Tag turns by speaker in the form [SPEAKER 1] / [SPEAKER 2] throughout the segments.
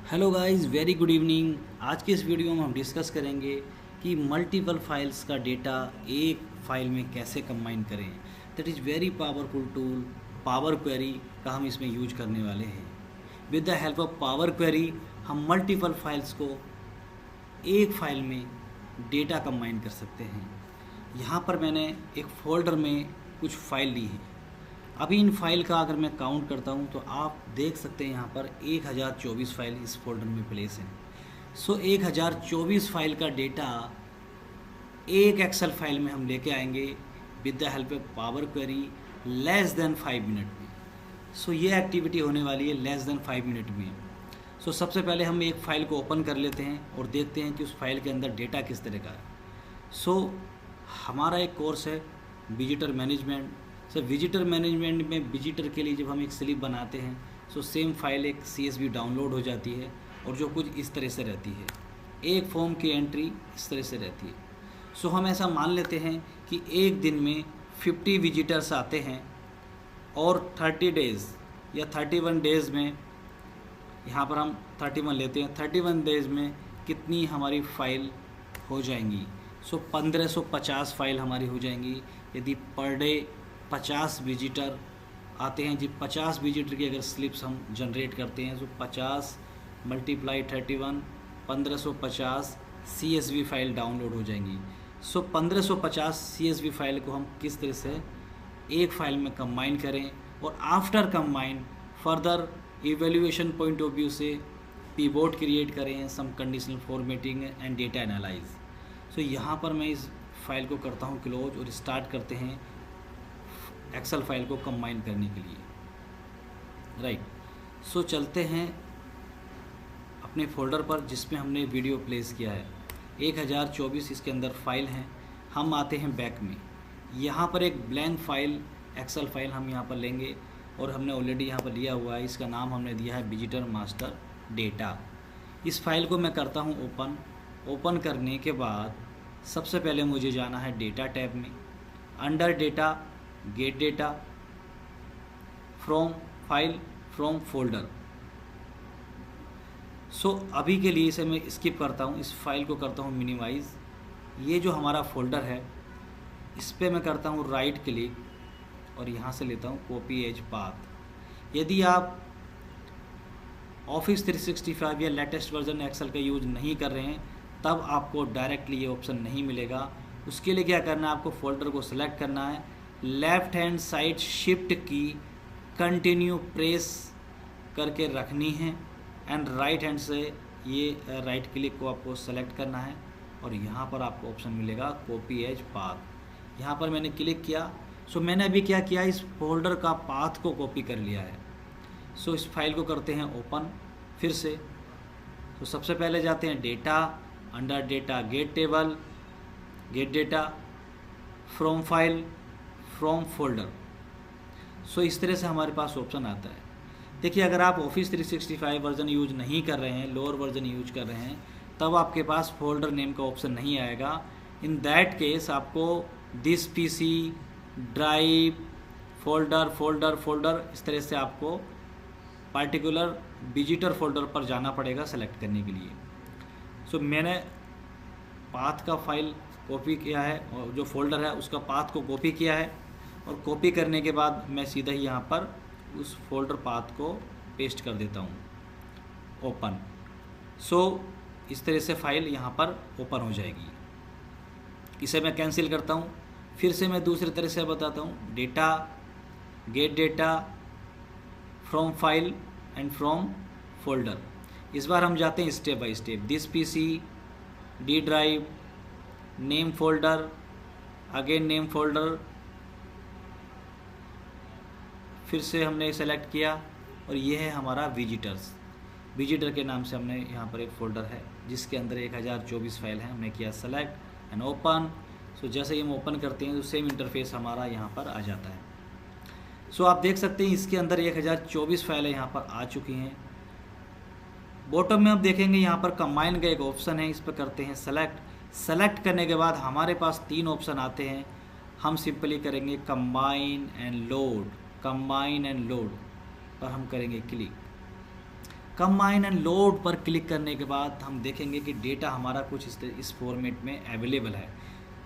[SPEAKER 1] Hello guys, very good evening. आज के इस वीडियो में हम डिस्कस करेंगे कि मल्टीपल फाइल्स का डेटा एक फाइल में कैसे कंबाइन करें। That is very powerful tool power query का हम इसमें यूज करने वाले हैं। With the help of Power query हम मल्टीपल फाइल्स को एक फाइल में डेटा कंबाइन कर सकते हैं। यहाँ पर मैंने एक फ़ोल्डर में कुछ फाइल ली है। अभी इन फाइल का अगर मैं काउंट करता हूँ तो आप देख सकते हैं यहाँ पर 1024 फाइल इस फोल्डर में प्लेस है। सो 1024 फाइल का डेटा एक एक्सेल फाइल में हम लेके आएंगे with the help of Power query less than 5 minute में। सो ये एक्टिविटी होने वाली है लेस देन 5 मिनट में। सो सबसे पहले हम एक फ़ाइल को ओपन कर लेते हैं और देखते हैं कि उस फाइल के अंदर डेटा किस तरह का है। सो हमारा एक कोर्स है visitor management. Sir visitor management में विजिटर के लिए जब हम एक स्लिप बनाते हैं सो सेम फाइल एक CSV डाउनलोड हो जाती है और जो कुछ इस तरह से रहती है, एक फॉर्म की एंट्री इस तरह से रहती है। सो हम ऐसा मान लेते हैं कि एक दिन में 50 विजिटर्स आते हैं और 30 डेज़ या 31 डेज़ में, यहाँ पर हम 31 लेते हैं, 31 डेज़ में कितनी हमारी फ़ाइल हो जाएंगी। सो 1550 फाइल हमारी हो जाएंगी यदि पर डे 50 विजिटर आते हैं। जी 50 विजिटर की अगर स्लिप्स हम जनरेट करते हैं तो 50 मल्टीप्लाई 31 1550 CSV फाइल डाउनलोड हो जाएंगी। सो 1550 CSV फाइल को हम किस तरह से एक फाइल में कंबाइन करें और after combine further evaluation point of view से पिवोट क्रिएट करें, some conditional formatting and data analyse. So यहाँ पर मैं इस फाइल को करता हूँ क्लोज और स्टार्ट करते हैं एक्सेल फाइल को कंबाइन करने के लिए। राइट, सो चलते हैं अपने फोल्डर पर जिसमें हमने वीडियो प्लेस किया है। 1024 इसके अंदर फाइल हैं। हम आते हैं बैक में, यहाँ पर एक ब्लैंक फाइल एक्सेल फाइल हम यहाँ पर लेंगे और हमने ऑलरेडी यहाँ पर लिया हुआ है। इसका नाम हमने दिया है विजिटर मास्टर डेटा। इस फाइल को मैं करता हूँ ओपन करने के बाद सबसे पहले मुझे जाना है डेटा टैब में। Under data get data from file from folder. So अभी के लिए इसे मैं स्किप करता हूँ, इस फाइल को करता हूँ मिनिमाइज़। ये जो हमारा फोल्डर है इस पर मैं करता हूँ राइट क्लिक और यहाँ से लेता हूँ कॉपी एज पाथ। यदि आप ऑफिस 365 या लेटेस्ट वर्जन एक्सेल का यूज़ नहीं कर रहे हैं तब आपको डायरेक्टली ये ऑप्शन नहीं मिलेगा। उसके लिए क्या करना है, आपको फोल्डर को सिलेक्ट करना है, लेफ़्ट हैंड साइड शिफ्ट की कंटिन्यू प्रेस करके रखनी है एंड राइट हैंड से ये राइट क्लिक को आपको सेलेक्ट करना है और यहाँ पर आपको ऑप्शन मिलेगा कॉपी एज पाथ। यहाँ पर मैंने क्लिक किया। सो मैंने अभी क्या किया, इस फोल्डर का पाथ को कॉपी कर लिया है। सो इस फाइल को करते हैं ओपन फिर से। तो सबसे पहले जाते हैं data, under data get table, get data from file from folder. So इस तरह से हमारे पास ऑप्शन आता है। देखिए अगर आप ऑफिस 365 वर्जन यूज नहीं कर रहे हैं, लोअर वर्जन यूज कर रहे हैं, तब आपके पास फोल्डर नेम का ऑप्शन नहीं आएगा। इन दैट केस आपको this PC drive folder folder folder इस तरह से आपको पार्टिकुलर विजिटर फोल्डर पर जाना पड़ेगा सेलेक्ट करने के लिए। सो मैंने पाथ का फाइल कॉपी किया है और जो फोल्डर है उसका पाथ को कॉपी किया है और कॉपी करने के बाद मैं सीधा ही यहाँ पर उस फोल्डर पाथ को पेस्ट कर देता हूँ ओपन। सो इस तरह से फाइल यहाँ पर ओपन हो जाएगी। इसे मैं कैंसिल करता हूँ। फिर से मैं दूसरी तरह से बताता हूँ, data get data from file and from folder. इस बार हम जाते हैं step by step. This PC D drive name folder, again name folder, फिर से हमने सेलेक्ट किया और ये है हमारा विजिटर्स। विजिटर के नाम से हमने यहाँ पर एक फ़ोल्डर है जिसके अंदर 1024 फाइल हैं। हमने किया सेलेक्ट एंड ओपन। सो जैसे ही हम ओपन करते हैं तो सेम इंटरफेस हमारा यहाँ पर आ जाता है। सो आप देख सकते हैं इसके अंदर 1024 फाइलें यहाँ पर आ चुकी हैं। बॉटम में आप देखेंगे यहाँ पर कंबाइन का एक ऑप्शन है, इस पर करते हैं सेलेक्ट करने के बाद हमारे पास 3 ऑप्शन आते हैं। हम सिंपली करेंगे कंबाइन एंड लोड पर हम करेंगे क्लिक। कंबाइन एंड लोड पर क्लिक करने के बाद हम देखेंगे कि डेटा हमारा कुछ इस फॉर्मेट में अवेलेबल है।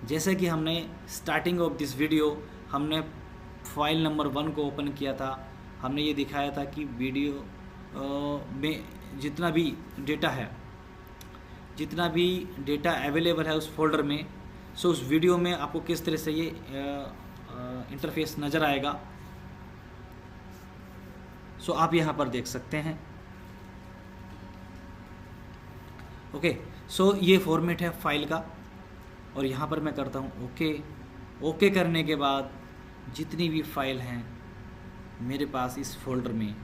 [SPEAKER 1] जैसे कि हमने स्टार्टिंग ऑफ दिस वीडियो हमने फाइल नंबर 1 को ओपन किया था, हमने ये दिखाया था कि वीडियो में जितना भी डेटा अवेलेबल है उस फोल्डर में, सो उस वीडियो में आपको किस तरह से ये इंटरफेस नज़र आएगा। सो आप यहाँ पर देख सकते हैं। ओके, सो ये फॉर्मेट है फाइल का, और यहाँ पर मैं करता हूँ ओके करने के बाद जितनी भी फाइल हैं मेरे पास इस फोल्डर में,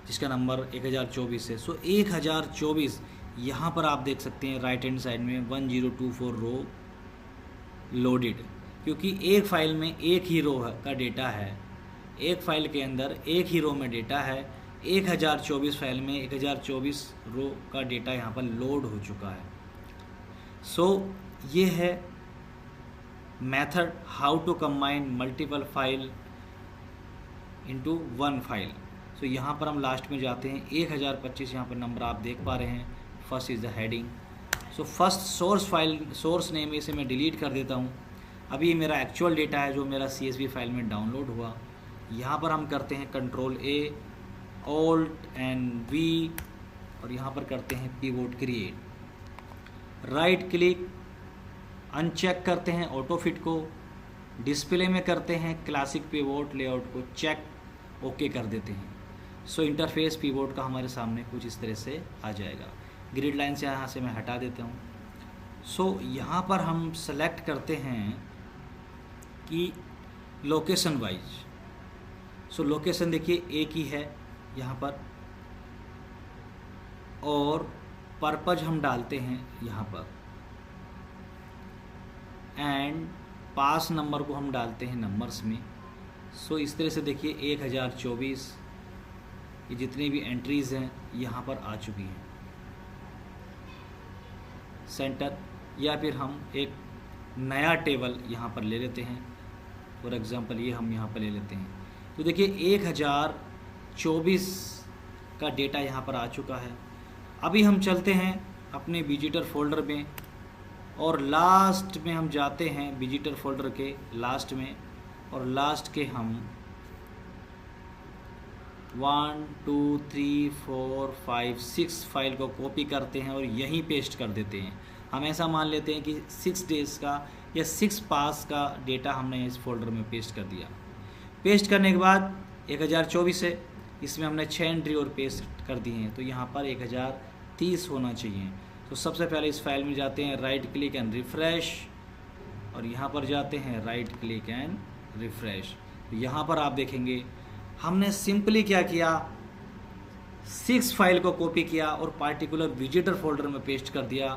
[SPEAKER 1] जिसका नंबर 1024 है, सो 1024 यहाँ पर आप देख सकते हैं राइट हैंड साइड में 1024 रो लोडेड, क्योंकि एक फाइल में एक ही रो का डेटा है, एक फाइल के अंदर एक ही रो में डेटा है। 1024 फाइल में 1024 रो का डेटा यहाँ पर लोड हो चुका है। सो ये है method how to combine multiple file into one file. So यहाँ पर हम लास्ट में जाते हैं, 1025 यहाँ पर नंबर आप देख पा रहे हैं। First is the heading. So first source name इसे मैं डिलीट कर देता हूँ। अभी ये मेरा एक्चुअल डेटा है जो मेरा CSV फाइल में डाउनलोड हुआ। यहाँ पर हम करते हैं control A, Alt and V, और यहाँ पर करते हैं pivot create. Right click uncheck करते हैं ऑटो फिट को, डिस्प्ले में करते हैं क्लासिक पिवोट लेआउट को चेक, ओके कर देते हैं। सो इंटरफेस पिवोट का हमारे सामने कुछ इस तरह से आ जाएगा। ग्रिड लाइन से यहाँ से मैं हटा देता हूँ। सो यहाँ पर हम सेलेक्ट करते हैं कि लोकेशन वाइज। सो लोकेशन देखिए एक ही है यहाँ पर, और पर्पज हम डालते हैं यहाँ पर, एंड पास नंबर को हम डालते हैं नंबर्स में। सो इस तरह से देखिए 1024 ये जितनी भी एंट्रीज़ हैं यहाँ पर आ चुकी हैं सेंटर। या फिर हम एक नया टेबल यहाँ पर ले लेते हैं, फॉर एग्ज़ाम्पल ये हम यहाँ पर ले लेते हैं। तो देखिए 1024 का डेटा यहाँ पर आ चुका है। अभी हम चलते हैं अपने विजिटर फोल्डर में, और लास्ट में हम जाते हैं विजिटर फोल्डर के लास्ट में, और लास्ट के हम 1 2 3 4 5 6 फाइल को कॉपी करते हैं और यहीं पेस्ट कर देते हैं। हम ऐसा मान लेते हैं कि 6 डेज़ का या 6 पास का डेटा हमने इस फोल्डर में पेस्ट कर दिया। पेस्ट करने के बाद 1024 है, इसमें हमने 6 एंट्री और पेस्ट कर दी हैं, तो यहाँ पर 1030 होना चाहिए। तो सबसे पहले इस फाइल में जाते हैं, राइट क्लिक एंड रिफ़्रेश, और यहाँ पर जाते हैं राइट क्लिक एंड रिफ़्रेश। तो यहाँ पर आप देखेंगे हमने सिंपली क्या किया, 6 फाइल को कॉपी किया और पार्टिकुलर विजिटर फोल्डर में पेस्ट कर दिया,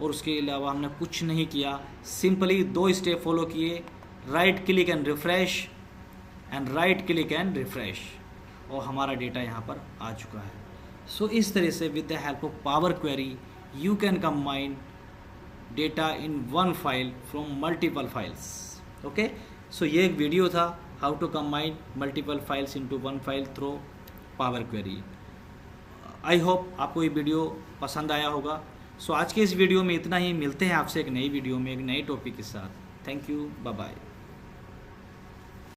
[SPEAKER 1] और उसके अलावा हमने कुछ नहीं किया। सिंपली 2 स्टेप फॉलो किए, right click and refresh and right click and refresh, और हमारा डेटा यहाँ पर आ चुका है। सो इस तरह से with the help of Power Query you can combine data in one file from multiple files. Okay, so ये एक वीडियो था how to combine multiple files into one file through Power Query. I hope आपको ये video पसंद आया होगा। सो आज के इस वीडियो में इतना ही। मिलते हैं आपसे एक नई वीडियो में एक नए टॉपिक के साथ। Thank you, bye bye.